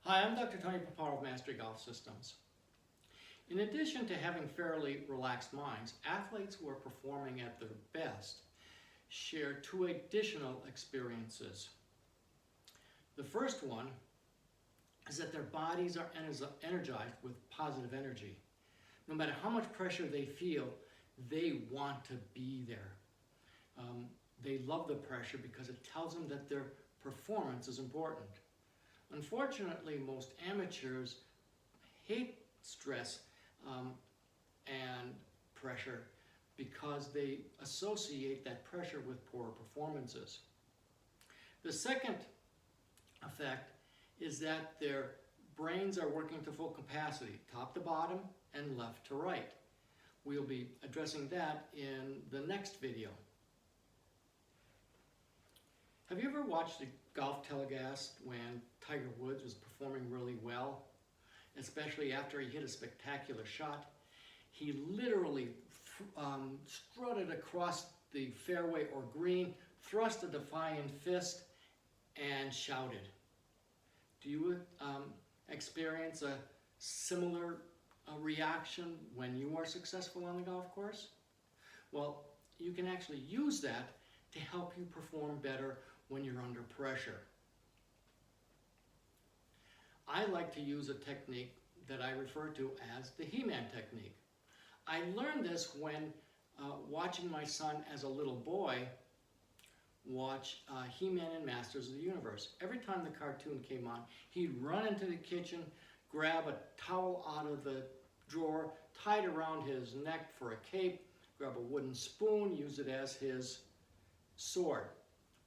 Hi, I'm Dr. Tony Paparo of Mastery Golf Systems. In addition to having fairly relaxed minds, athletes who are performing at their best share two additional experiences. The first one is that their bodies are energized with positive energy. No matter how much pressure they feel, they want to be there. They love the pressure because it tells them that their performance is important. Unfortunately, most amateurs hate stress and pressure because they associate that pressure with poor performances. The second effect is that their brains are working to full capacity, top to bottom and left to right. We'll be addressing that in the next video. Have you ever watched a golf telecast when Tiger Woods was performing really well, especially after he hit a spectacular shot? He literally strutted across the fairway or green, thrust a defiant fist, and shouted. Do you experience a similar reaction when you are successful on the golf course? Well, you can actually use that to help you perform better when you're under pressure. I like to use a technique that I refer to as the He-Man technique. I learned this when watching my son as a little boy watch He-Man and Masters of the Universe. Every time the cartoon came on, he'd run into the kitchen, grab a towel out of the drawer, tie it around his neck for a cape, grab a wooden spoon, use it as his sword,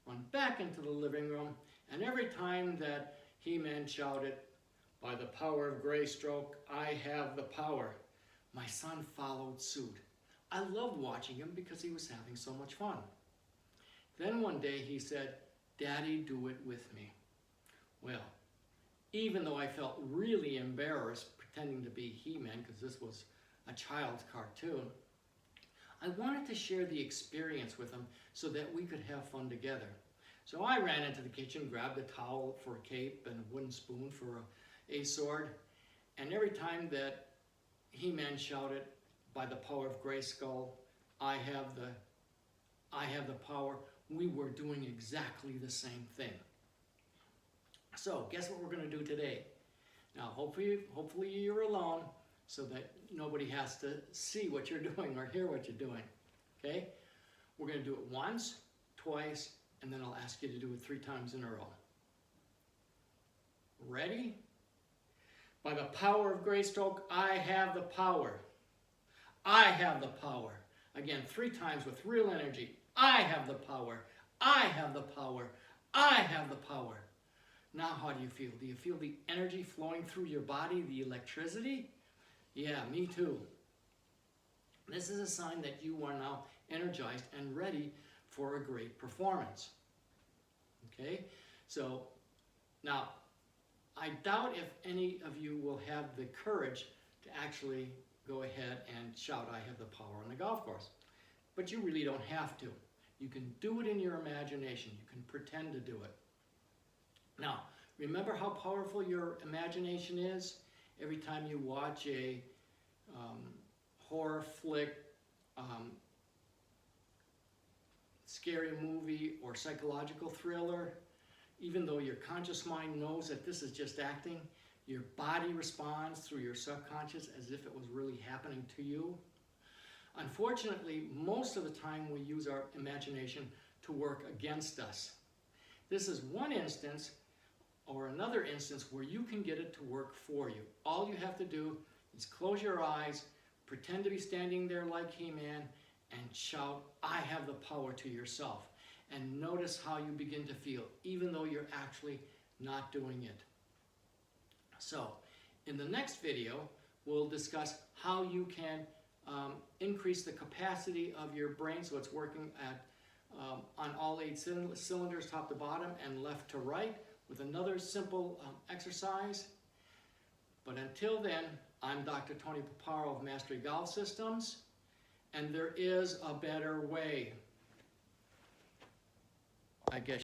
run back into the living room, and every time that He-Man shouted, "By the power of Greystroke, I have the power," my son followed suit. I loved watching him because he was having so much fun. Then one day he said, "Daddy, do it with me." Well, even though I felt really embarrassed pretending to be He-Man because this was a child's cartoon, I wanted to share the experience with him so that we could have fun together. So I ran into the kitchen, grabbed a towel for a cape and a wooden spoon for a sword, and every time that He-Man shouted, "By the power of Grayskull, I have the power," we were doing exactly the same thing. So guess what we're going to do today? Now hopefully you're alone so that nobody has to see what you're doing or hear what you're doing. Okay? We're going to do it once, twice, and then I'll ask you to do it 3 times in a row. Ready? By the power of Greystroke, I have the power. I have the power. Again, 3 times with real energy. I have the power. I have the power. I have the power. Now how do you feel? Do you feel the energy flowing through your body, the electricity? Yeah, me too. This is a sign that you are now energized and ready for a great performance. Okay? So, now, I doubt if any of you will have the courage to actually go ahead and shout, "I have the power" on the golf course. But you really don't have to. You can do it in your imagination. You can pretend to do it. Now, remember how powerful your imagination is? Every time you watch a horror flick, scary movie, or psychological thriller, even though your conscious mind knows that this is just acting, your body responds through your subconscious as if it was really happening to you. Unfortunately, most of the time we use our imagination to work against us. This is one instance or another instance where you can get it to work for you. All you have to do is close your eyes, pretend to be standing there like He-Man, and shout, "I have the power" to yourself. And notice how you begin to feel, even though you're actually not doing it. So, in the next video, we'll discuss how you can increase the capacity of your brain so it's working on all 8 cylinders, top to bottom and left to right, with another simple exercise. But until then, I'm Dr. Tony Paparo of Mastery Golf Systems, and there is a better way. I guess